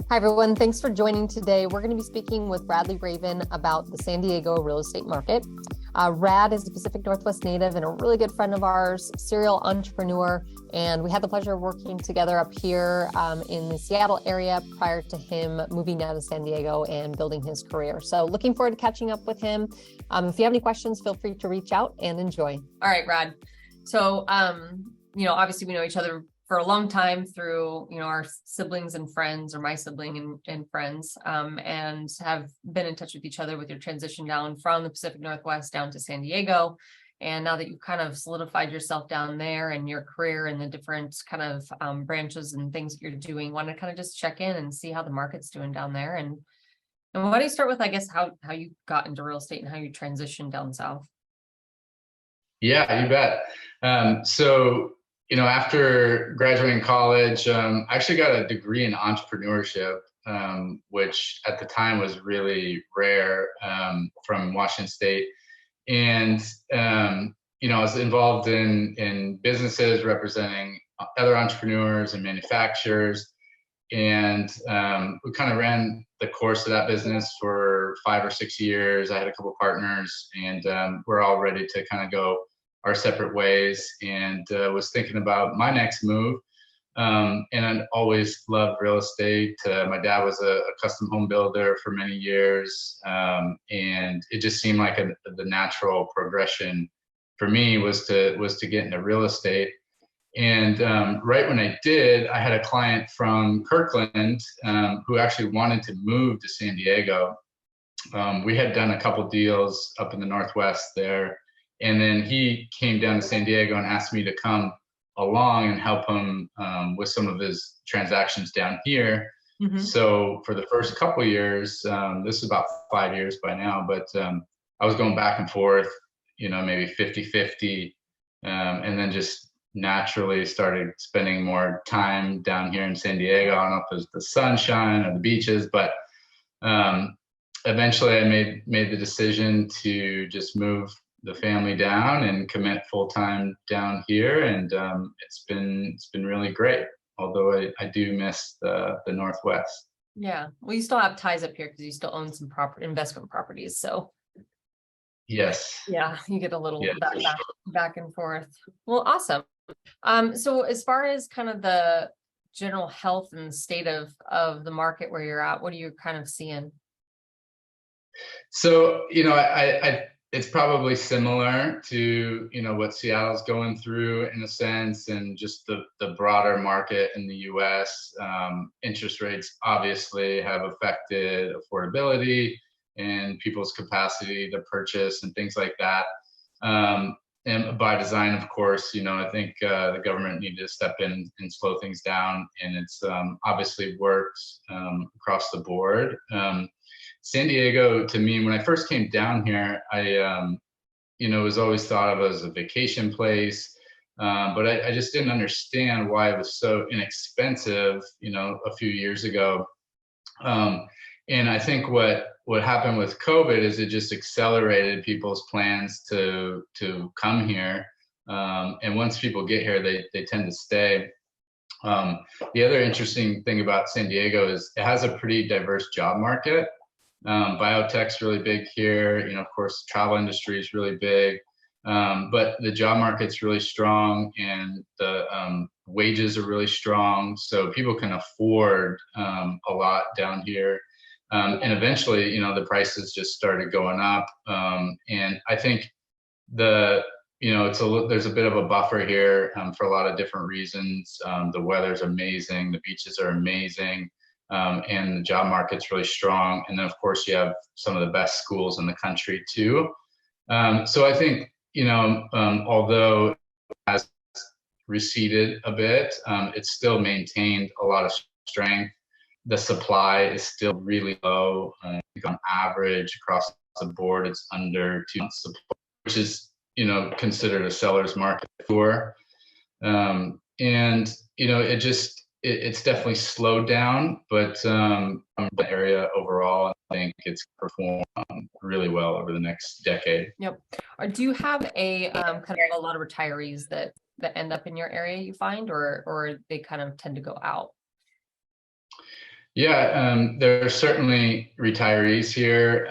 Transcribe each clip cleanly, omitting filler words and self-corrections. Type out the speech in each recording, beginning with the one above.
Hi, everyone. Thanks for joining today. We're going to be speaking with Radley Raven about the San Diego real estate market. Rad is a Pacific Northwest native and a really good friend of ours, serial entrepreneur, and we had the pleasure of working together up here in the Seattle area prior to him moving down to San Diego and building his career. So looking forward to catching up with him. If you have any questions, feel free to reach out and enjoy. All right, Rad. So, obviously we know each other for a long time through, our siblings and friends, or my sibling and friends, and have been in touch with each other with your transition down from the Pacific Northwest down to San Diego. And now that you've kind of solidified yourself down there and your career and the different kind of branches and things that you're doing, want to kind of just check in and see how the market's doing down there. And why don't you start with, I guess, how you got into real estate and how you transitioned down south? Yeah, you bet. After graduating college, I actually got a degree in entrepreneurship, which at the time was really rare, from Washington State. And, I was involved in businesses representing other entrepreneurs and manufacturers. And we kind of ran the course of that business for 5 or 6 years. I had a couple partners, and we're all ready to kind of go our separate ways, and was thinking about my next move. And I always loved real estate. My dad was a custom home builder for many years, and it just seemed like the natural progression for me was to get into real estate. And right when I did, I had a client from Kirkland who actually wanted to move to San Diego. We had done a couple deals up in the Northwest there. And then he came down to San Diego and asked me to come along and help him with some of his transactions down here. Mm-hmm. So for the first couple of years, this is about 5 years by now, but I was going back and forth, maybe 50-50, and then just naturally started spending more time down here in San Diego. I don't know if it was the sunshine or the beaches, but eventually I made the decision to just move the family down and commit full-time down here, and it's been really great, although I do miss the Northwest. Yeah, well, you still have ties up here because you still own some investment properties, so yes, yeah, you get a little back and forth. Well, awesome. So as far as kind of the general health and state of the market where you're at, what are you kind of seeing? So I it's probably similar to, what Seattle's going through in a sense, and just the broader market in the US. Interest rates obviously have affected affordability and people's capacity to purchase and things like that. And by design, of course, I think the government needed to step in and slow things down, and it's obviously worked across the board. San Diego, to me, when I first came down here, I, was always thought of as a vacation place, but I just didn't understand why it was so inexpensive, a few years ago. And I think what happened with COVID is it just accelerated people's plans to come here. And once people get here, they tend to stay. The other interesting thing about San Diego is it has a pretty diverse job market. Biotech's really big here. Of course, the travel industry is really big, but the job market's really strong, and the wages are really strong. So people can afford a lot down here. And eventually, the prices just started going up. And I think there's a bit of a buffer here for a lot of different reasons. The weather's amazing. The beaches are amazing. And the job market's really strong. And then, of course, you have some of the best schools in the country, too. So I think, although it has receded a bit, it's still maintained a lot of strength. The supply is still really low. I think on average, across the board, it's under 2 months supply, which is, considered a seller's market for. It's definitely slowed down, but the area overall, I think it's performed really well over the next decade. Yep. Or do you have a kind of a lot of retirees that end up in your area, you find, or they kind of tend to go out? Yeah, there are certainly retirees here.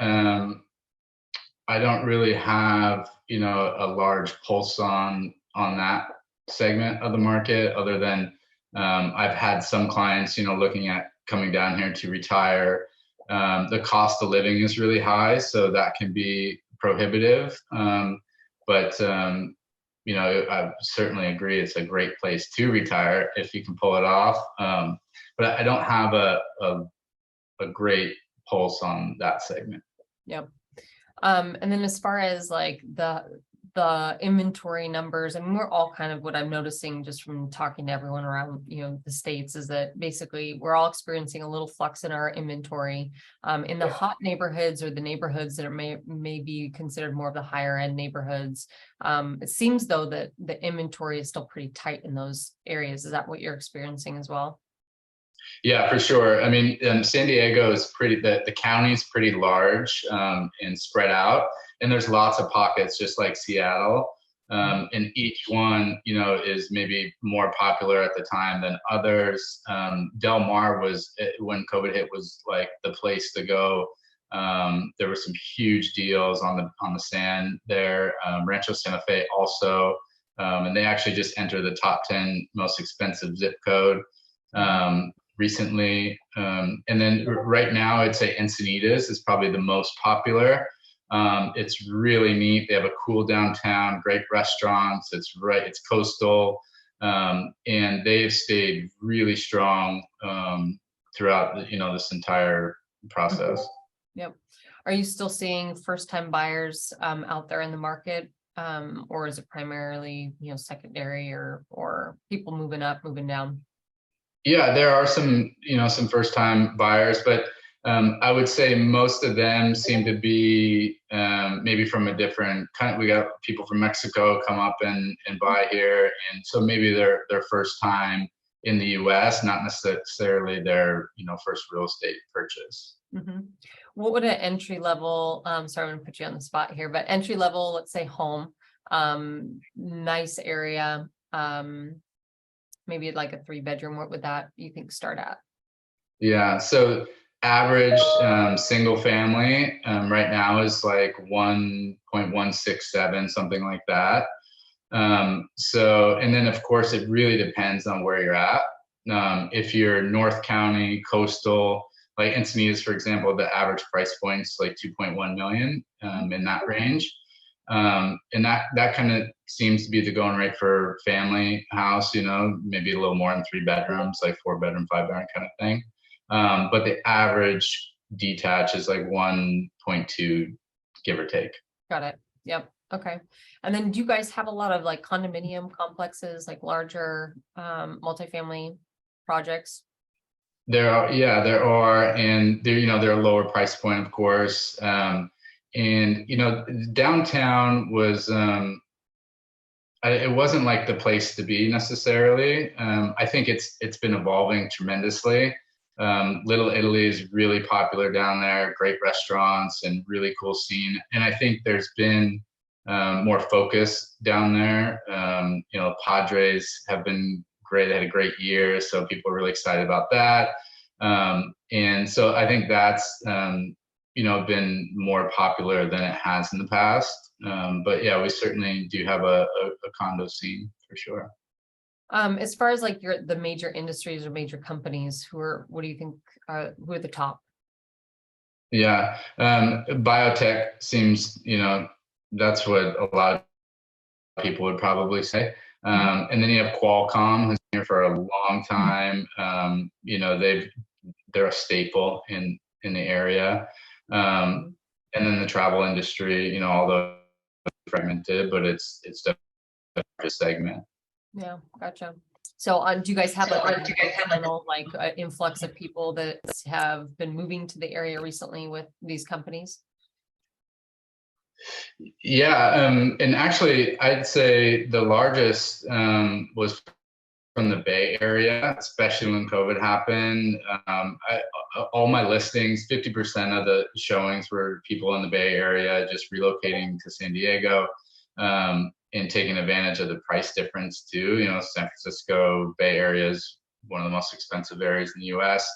I don't really have, a large pulse on that segment of the market, other than I've had some clients, looking at coming down here to retire. The cost of living is really high, so that can be prohibitive. But I certainly agree it's a great place to retire if you can pull it off. But I don't have a great pulse on that segment. Yep. And then as far as like the inventory numbers, I mean, we're all kind of, what I'm noticing just from talking to everyone around, the States, is that basically we're all experiencing a little flux in our inventory. In the hot neighborhoods, or the neighborhoods that are may be considered more of the higher end neighborhoods, it seems though that the inventory is still pretty tight in those areas. Is that what you're experiencing as well? Yeah, for sure. I mean, San Diego is the county's pretty large, and spread out, and there's lots of pockets, just like Seattle. And each one, is maybe more popular at the time than others. Del Mar was, when COVID hit, was like the place to go. There were some huge deals on the sand there. Rancho Santa Fe also, and they actually just entered the top 10 most expensive zip code recently. And then right now, I'd say Encinitas is probably the most popular. It's really neat. They have a cool downtown, great restaurants. It's coastal, and they've stayed really strong throughout this entire process. Yep. Are you still seeing first-time buyers out there in the market, or is it primarily secondary, or people moving up, moving down? Yeah, there are some first-time buyers, but I would say most of them seem to be maybe from a different kind. We got people from Mexico come up and buy here, and so maybe their first time in the U.S., not necessarily their first real estate purchase. Mm-hmm. What would an entry level? Sorry, I'm gonna put you on the spot here, but entry level, let's say home, nice area, maybe like a 3-bedroom. What would that, you think, start at? Yeah, so average single family right now is like 1.167, something like that. And then of course it really depends on where you're at. If you're North County, coastal, like Encinitas, for example, the average price point's like 2.1 million in that range. And that kind of seems to be the going rate for family house, maybe a little more than 3 bedrooms, like 4-bedroom, 5-bedroom kind of thing. But the average detach is like 1.2, give or take. Got it. Yep. Okay. And then do you guys have a lot of like condominium complexes, like larger multifamily projects? There are, and they're a lower price point, of course. And downtown was it wasn't like the place to be necessarily. I think it's been evolving tremendously. Little Italy is really popular down there, great restaurants and really cool scene. And I think there's been more focus down there. Padres have been great. They had a great year, so people are really excited about that. And so I think that's been more popular than it has in the past. But yeah, we certainly do have a condo scene for sure. As far as like the major industries or major companies, what do you think, who are the top? Yeah, biotech seems, that's what a lot of people would probably say. And then you have Qualcomm, who's been here for a long time. They're a staple in the area. And then the travel industry, although fragmented, but it's a segment. Yeah, gotcha. So do you guys have like influx of people that have been moving to the area recently with these companies? Yeah, and actually I'd say the largest was from the Bay Area, especially when COVID happened. All my listings, 50% of the showings were people in the Bay Area just relocating to San Diego, and taking advantage of the price difference too. San Francisco Bay Area is one of the most expensive areas in the U.S.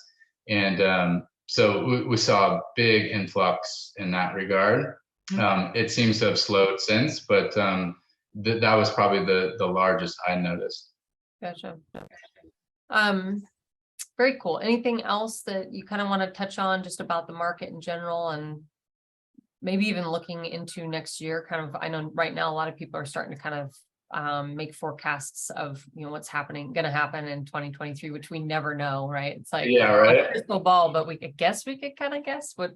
And so we saw a big influx in that regard. It seems to have slowed since, but that was probably the largest I noticed. Gotcha. Very cool. Anything else that you kind of want to touch on just about the market in general, and maybe even looking into next year? Kind of, I know right now a lot of people are starting to kind of make forecasts of, what's going to happen in 2023, which we never know, right? It's like, yeah, right. Crystal ball, but we could kind of guess what,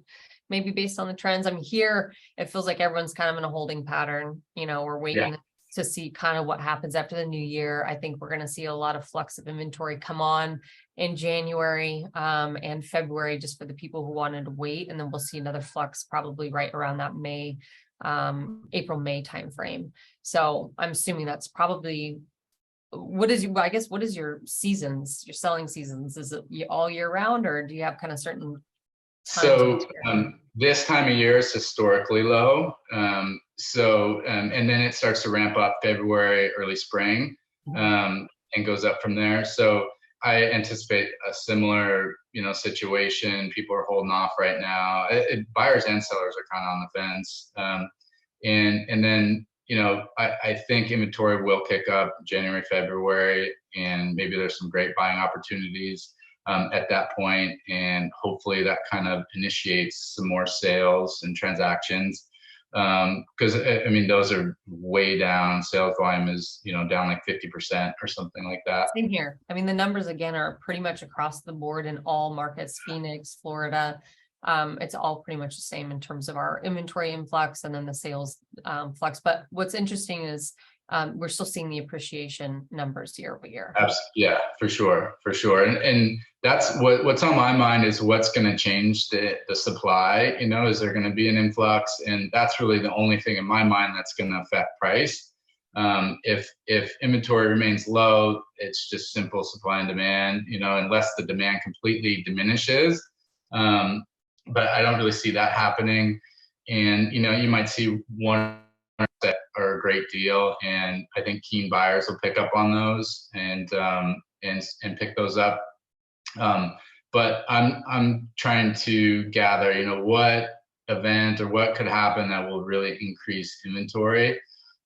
maybe based on the trends. I mean, here it feels like everyone's kind of in a holding pattern. We're waiting to see kind of what happens after the new year. I think we're going to see a lot of flux of inventory come on in January and February, just for the people who wanted to wait, and then we'll see another flux probably right around that April-May timeframe. So I'm assuming that's probably what is your seasons, your selling seasons? Is it all year round, or do you have kind of certain times? So this time of year is historically low. And then it starts to ramp up February, early spring, and goes up from there. So I anticipate a similar, situation. People are holding off right now. Buyers and sellers are kind of on the fence. And then, I think inventory will pick up January, February, and maybe there's some great buying opportunities at that point. And hopefully that kind of initiates some more sales and transactions. Because those are way down. Sales volume is, down like 50% or something like that. Same here. The numbers again are pretty much across the board in all markets, Phoenix, Florida. It's all pretty much the same in terms of our inventory influx and then the sales flux. But what's interesting is we're still seeing the appreciation numbers year over year. Yeah, for sure. And that's what's on my mind is what's going to change the supply. Is there going to be an influx? And that's really the only thing in my mind that's going to affect price. If inventory remains low, it's just simple supply and demand, unless the demand completely diminishes. But I don't really see that happening. And, you might see one that are a great deal, and I think keen buyers will pick up on those and pick those up. But I'm trying to gather, what event or what could happen that will really increase inventory.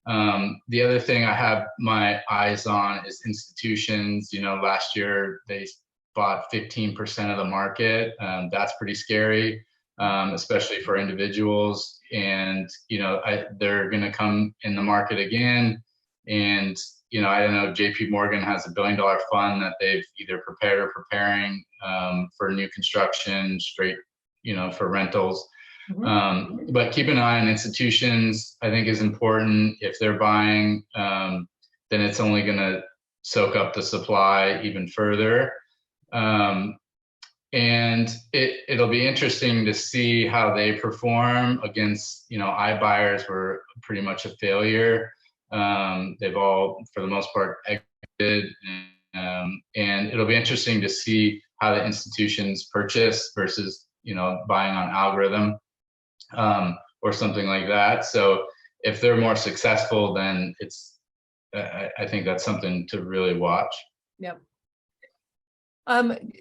The other thing I have my eyes on is institutions. Last year they bought 15% of the market. That's pretty scary, especially for individuals. And, they're going to come in the market again. And, I don't know, JP Morgan has $1 billion fund that they've either prepared or preparing for new construction, straight, for rentals. But keep an eye on institutions, I think, is important. If they're buying, then it's only going to soak up the supply even further. And it'll be interesting to see how they perform against, iBuyers were pretty much a failure. They've all, for the most part, exited. And it'll be interesting to see how the institutions purchase versus, buying on algorithm or something like that. So if they're more successful, then I think that's something to really watch. Yep.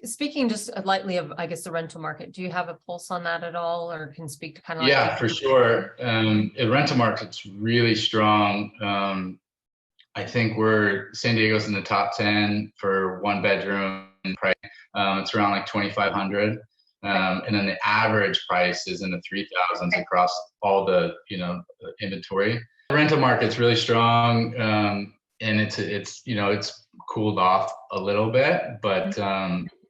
Speaking just lightly of, I guess, the rental market, do you have a pulse on that at all, or can speak to kind of? Yeah, for sure. The rental market's really strong. I think San Diego's in the top 10 for one bedroom price. It's around like 2,500. And then the average price is in the 3,000s across all the, inventory. The rental market's really strong. And it's cooled off a little bit, but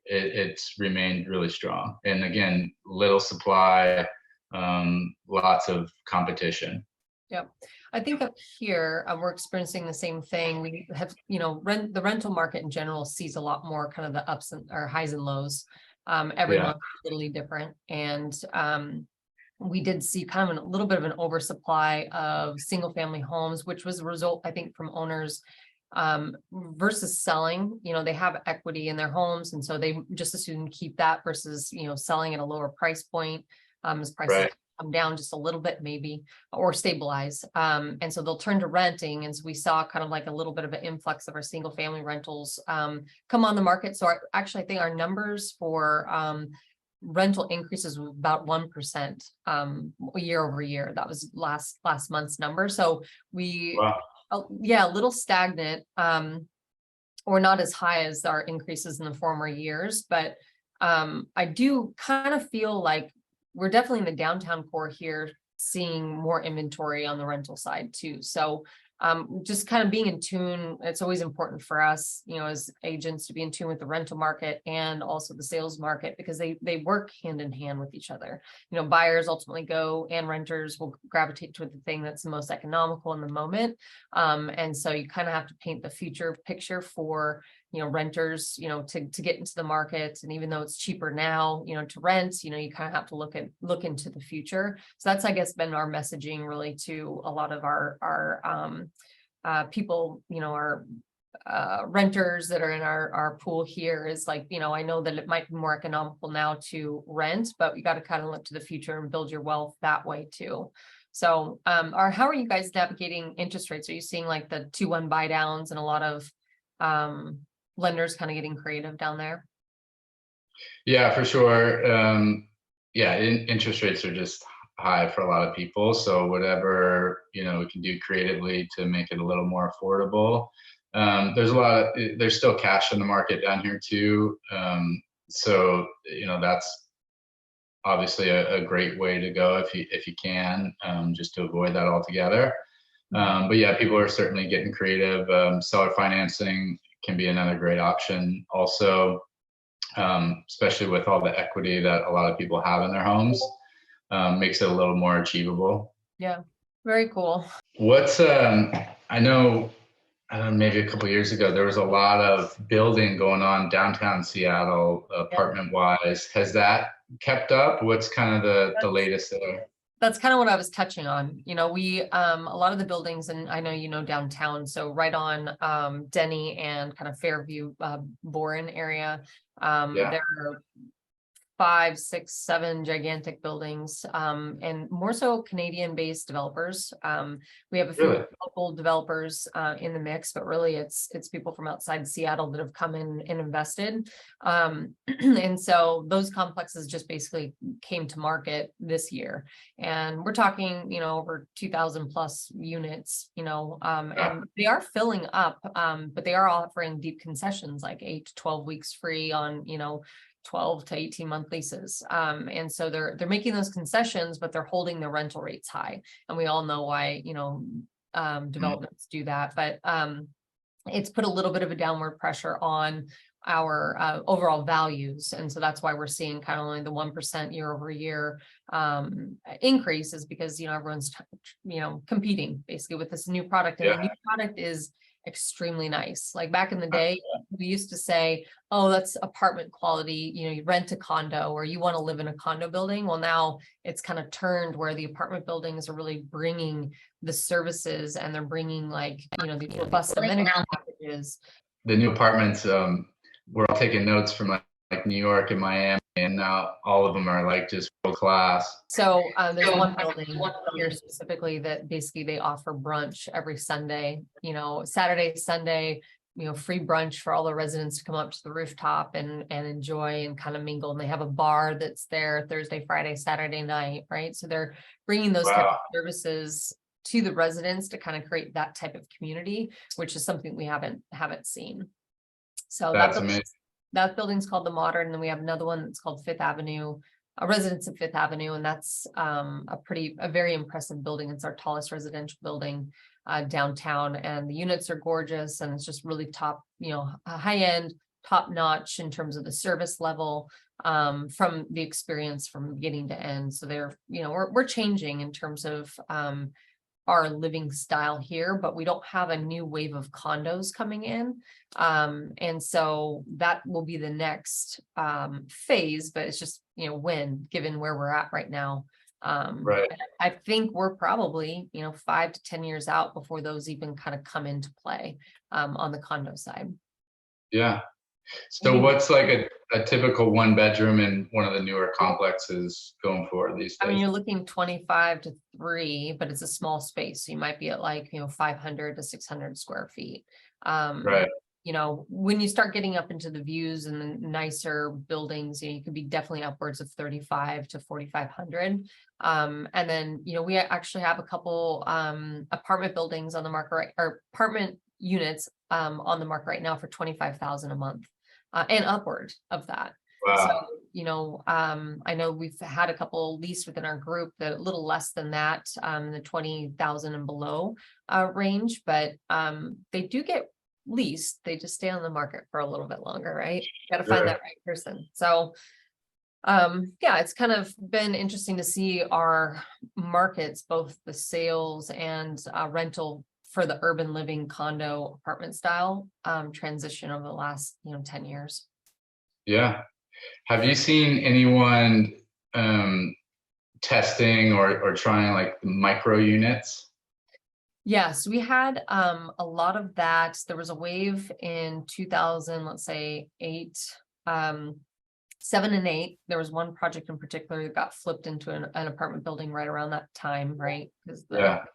it's remained really strong. And again, little supply, lots of competition. Yep. I think up here, we're experiencing the same thing. We have, the rental market in general sees a lot more kind of the ups or highs and lows. Every month is literally different. And we did see kind of a little bit of an oversupply of single family homes, which was a result, I think, from owners versus selling. They have equity in their homes, and so they just as soon keep that versus, selling at a lower price point as prices come down just a little bit maybe, or stabilize. And so they'll turn to renting. And so we saw kind of like a little bit of an influx of our single family rentals come on the market. So actually, I think our numbers for rental increases was about 1% year over year. That was last month's number. So we, yeah, a little stagnant, or not as high as our increases in the former years. But I do kind of feel like we're definitely in the downtown core here seeing more inventory on the rental side too. So just kind of being in tune. It's always important for us, as agents, to be in tune with the rental market and also the sales market, because they work hand in hand with each other. Buyers ultimately go, and renters will gravitate to the thing that's the most economical in the moment. And so you kind of have to paint the future picture for renters, to get into the market. And even though it's cheaper now, to rent, you kind of have to look into the future. So that's, I guess, been our messaging really to a lot of our people, our renters that are in our pool here, is like, I know that it might be more economical now to rent, but we got to kind of look to the future and build your wealth that way too. So, how are you guys navigating interest rates? Are you seeing like the 2-1 buy downs and a lot of lenders kind of getting creative down there? Yeah, for sure. Interest rates are just high for a lot of people. So whatever, we can do creatively to make it a little more affordable. There's still cash in the market down here too. So, that's obviously a great way to go if you can, just to avoid that altogether. But yeah, people are certainly getting creative. Seller financing can be another great option also, especially with all the equity that a lot of people have in their homes. Makes it a little more achievable. Yeah, very cool. I know maybe a couple of years ago, there was a lot of building going on downtown Seattle, apartment wise. Has that kept up? What's kind of the latest there? That's kind of what I was touching on. We a lot of the buildings, and I know downtown, so right on Denny and kind of Fairview, Boren area, there are 5, 6, 7 gigantic buildings, and more so Canadian-based developers. We have a few local developers in the mix, but really it's people from outside Seattle that have come in and invested. And so those complexes just basically came to market this year, and we're talking, over 2,000 plus units, and they are filling up, but they are offering deep concessions like 8 to 12 weeks free on, 12 to 18 month leases. And so they're making those concessions, but they're holding their rental rates high. And we all know why, developments do that, but it's put a little bit of a downward pressure on our overall values. And so that's why we're seeing kind of only the 1% year over year increase, is because, everyone's, competing basically with this new product. And the new product is extremely nice. Like back in the day, we used to say, oh, that's apartment quality, you rent a condo or you want to live in a condo building. Well, now it's kind of turned where the apartment buildings are really bringing the services, and they're bringing like, these robust amenity packages. The new apartments, we're all taking notes from like New York and Miami, and now all of them are like just world class. So there's one building here specifically that basically they offer brunch every Sunday, Saturday, Sunday, free brunch for all the residents to come up to the rooftop and enjoy and kind of mingle. And they have a bar that's there Thursday, Friday, Saturday night, right? So they're bringing those type of services to the residents to kind of create that type of community, which is something we haven't seen. So that's amazing. That building's called the Modern, and then we have another one that's called Fifth Avenue, a residence of Fifth Avenue, and that's a very impressive building. It's our tallest residential building downtown, and the units are gorgeous, and it's just really top, high end, top notch in terms of the service level, from the experience from beginning to end. So they're, we're changing in terms of our living style here, but we don't have a new wave of condos coming in. And so that will be the next phase, but it's just, when, given where we're at right now. Right. I think we're probably, 5 to 10 years out before those even kind of come into play on the condo side. Yeah. So what's like a typical one bedroom in one of the newer complexes going for these I mean, days? you're looking 25 to 3, but it's a small space. So you might be at like, 500 to 600 square feet. Right. When you start getting up into the views and the nicer buildings, you could be definitely upwards of 35 to 4,500. And then, we actually have a couple apartment buildings on the market, or apartment units on the market right now for 25,000 a month, and upward of that. So, Wow. I know we've had a couple leased within our group that a little less than that, the 20,000 and below range, but they do get leased. They just stay on the market for a little bit longer, right? Got to find Sure. that right person. So, yeah, it's kind of been interesting to see our markets, both the sales and rental for the urban living condo apartment style transition over the last 10 years. Yeah. Have you seen anyone testing or trying like the micro units? Yes, we had a lot of that. There was a wave in 2000, let's say 8, 7 and 8. There was one project in particular that got flipped into an apartment building right around that time, right? Because Yeah.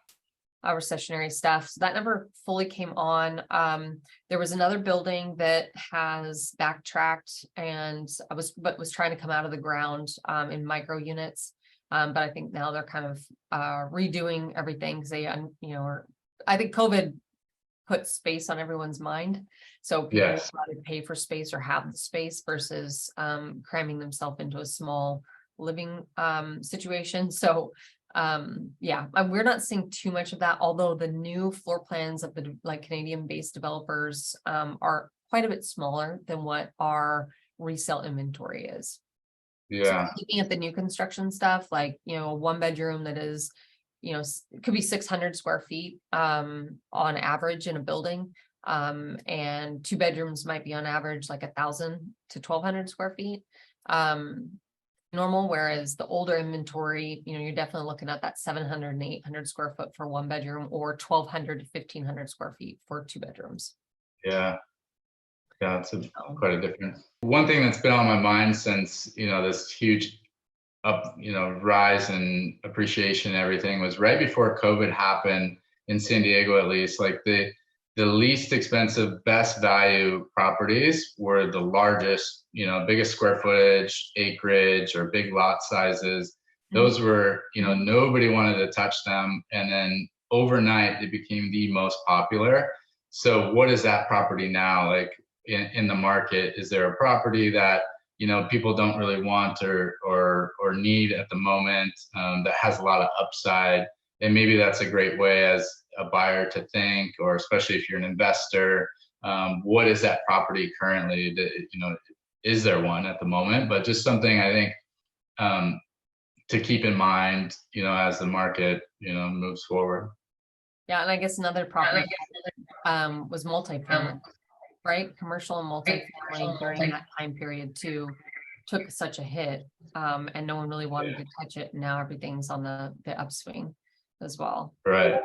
recessionary stuff. So that never fully came on. There was another building that has backtracked and was trying to come out of the ground in micro units. But I think now they're kind of redoing everything because they, I think COVID put space on everyone's mind. So people Yes. rather pay for space or have the space versus cramming themselves into a small living situation. So yeah, we're not seeing too much of that, although the new floor plans of the Canadian-based developers are quite a bit smaller than what our resale inventory is. So Yeah. looking at the new construction stuff, like, a one bedroom that is, it could be 600 square feet on average in a building. And 2 bedrooms might be on average like 1,000 to 1,200 square feet. Normal, whereas the older inventory, you're definitely looking at that 700 and 800 square foot for one bedroom, or 1,200 to 1,500 square feet for 2 bedrooms. Yeah. Yeah, it's quite a difference. One thing that's been on my mind since, this huge rise in appreciation and everything was right before COVID happened in San Diego, at least, like the least expensive, best value properties were the largest, biggest square footage, acreage, or big lot sizes. Those were, nobody wanted to touch them. And then overnight, they became the most popular. So what is that property now like in the market? Is there a property that people don't really want or need at the moment that has a lot of upside? And maybe that's a great way as a buyer to think, or especially if you're an investor, what is that property currently? Is there one at the moment? But just something I think to keep in mind, as the market, moves forward. Yeah, and I guess another property was multifamily, right? Commercial and multifamily during that time period too took such a hit, and no one really wanted to touch it. And now everything's on the upswing as well. Right.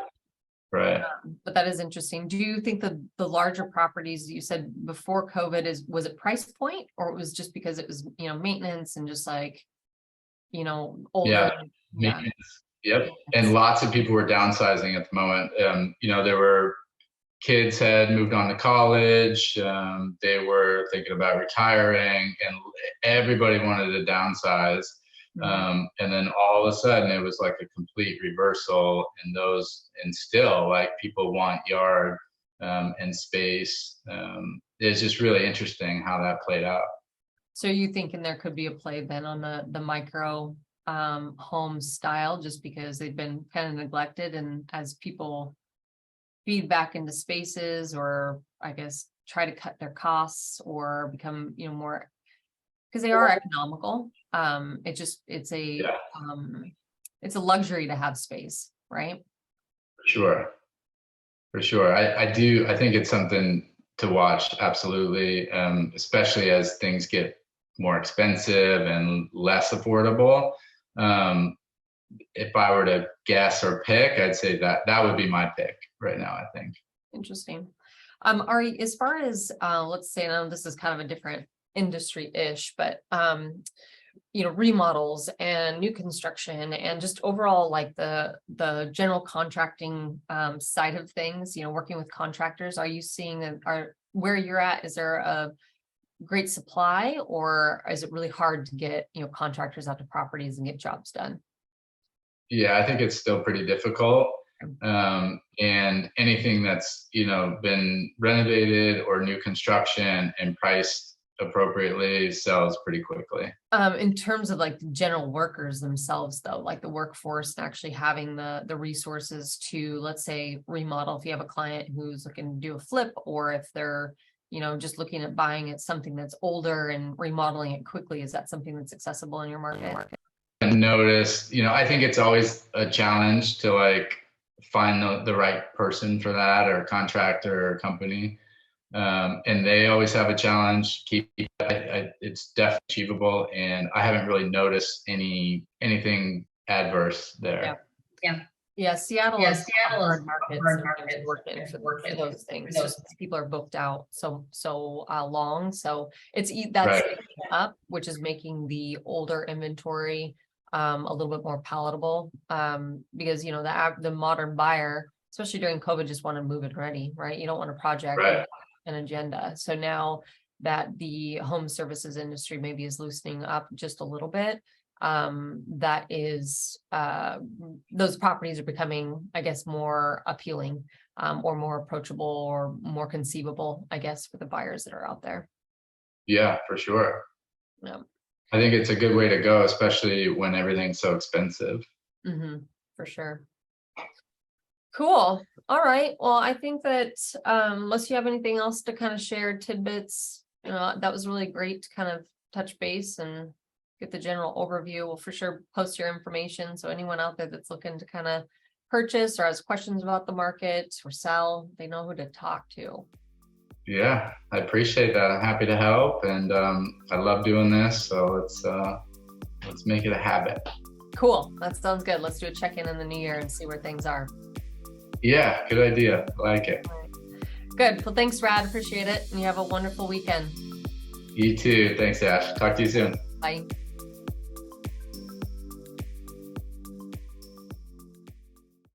Right. But that is interesting. Do you think the larger properties you said before COVID was it price point, or it was just because it was maintenance and just like older? Yeah. Yep. And lots of people were downsizing at the moment. There were kids had moved on to college. They were thinking about retiring, and everybody wanted to downsize. And then all of a sudden it was like a complete reversal in those, and still like people want yard and space. It's just really interesting how that played out. So you thinking there could be a play then on the micro home style, just because they've been kind of neglected, and as people feed back into spaces, or I guess try to cut their costs or become more, because they are economical. It's a luxury to have space, right? For sure. I think it's something to watch, absolutely, especially as things get more expensive and less affordable. If I were to guess or pick, I'd say that would be my pick right now, I think. Interesting. Ari, as far as let's say, I know this is kind of a different industry-ish, but remodels and new construction and just overall like the general contracting side of things, working with contractors, are you seeing where you're at, is there a great supply, or is it really hard to get contractors out to properties and get jobs done? Yeah, I think it's still pretty difficult. And anything that's, been renovated or new construction and priced appropriately sells pretty quickly. In terms of like the general workers themselves, though, like the workforce and actually having the resources to, let's say, remodel, if you have a client who's looking to do a flip, or if they're, just looking at buying it something that's older and remodeling it quickly, is that something that's accessible in your market? And notice, I think it's always a challenge to like find the right person for that, or contractor or company. And they always have a challenge. It's definitely achievable, and I haven't really noticed anything adverse there. Yeah. Seattle is a hard market working for those things. Just people are booked out so long, so that's Right. up, which is making the older inventory a little bit more palatable, because the modern buyer, especially during COVID, just want to move it ready, right? You don't want a project, Right. an agenda. So now that the home services industry maybe is loosening up just a little bit, that is those properties are becoming, I guess, more appealing, or more approachable, or more conceivable, I guess, for the buyers that are out there. Yeah, for sure. Yeah. I think it's a good way to go, especially when everything's so expensive. For sure. Cool. All right. Well, I think that unless you have anything else to kind of share tidbits, that was really great to kind of touch base and get the general overview. We'll for sure post your information, so anyone out there that's looking to kind of purchase or has questions about the market or sell, they know who to talk to. Yeah, I appreciate that. I'm happy to help, and I love doing this. So let's make it a habit. Cool. That sounds good. Let's do a check-in the new year and see where things are. Yeah, good idea. I like it. Good. Well, thanks, Rad. Appreciate it. And you have a wonderful weekend. You too. Thanks, Ash. Talk to you soon. Bye.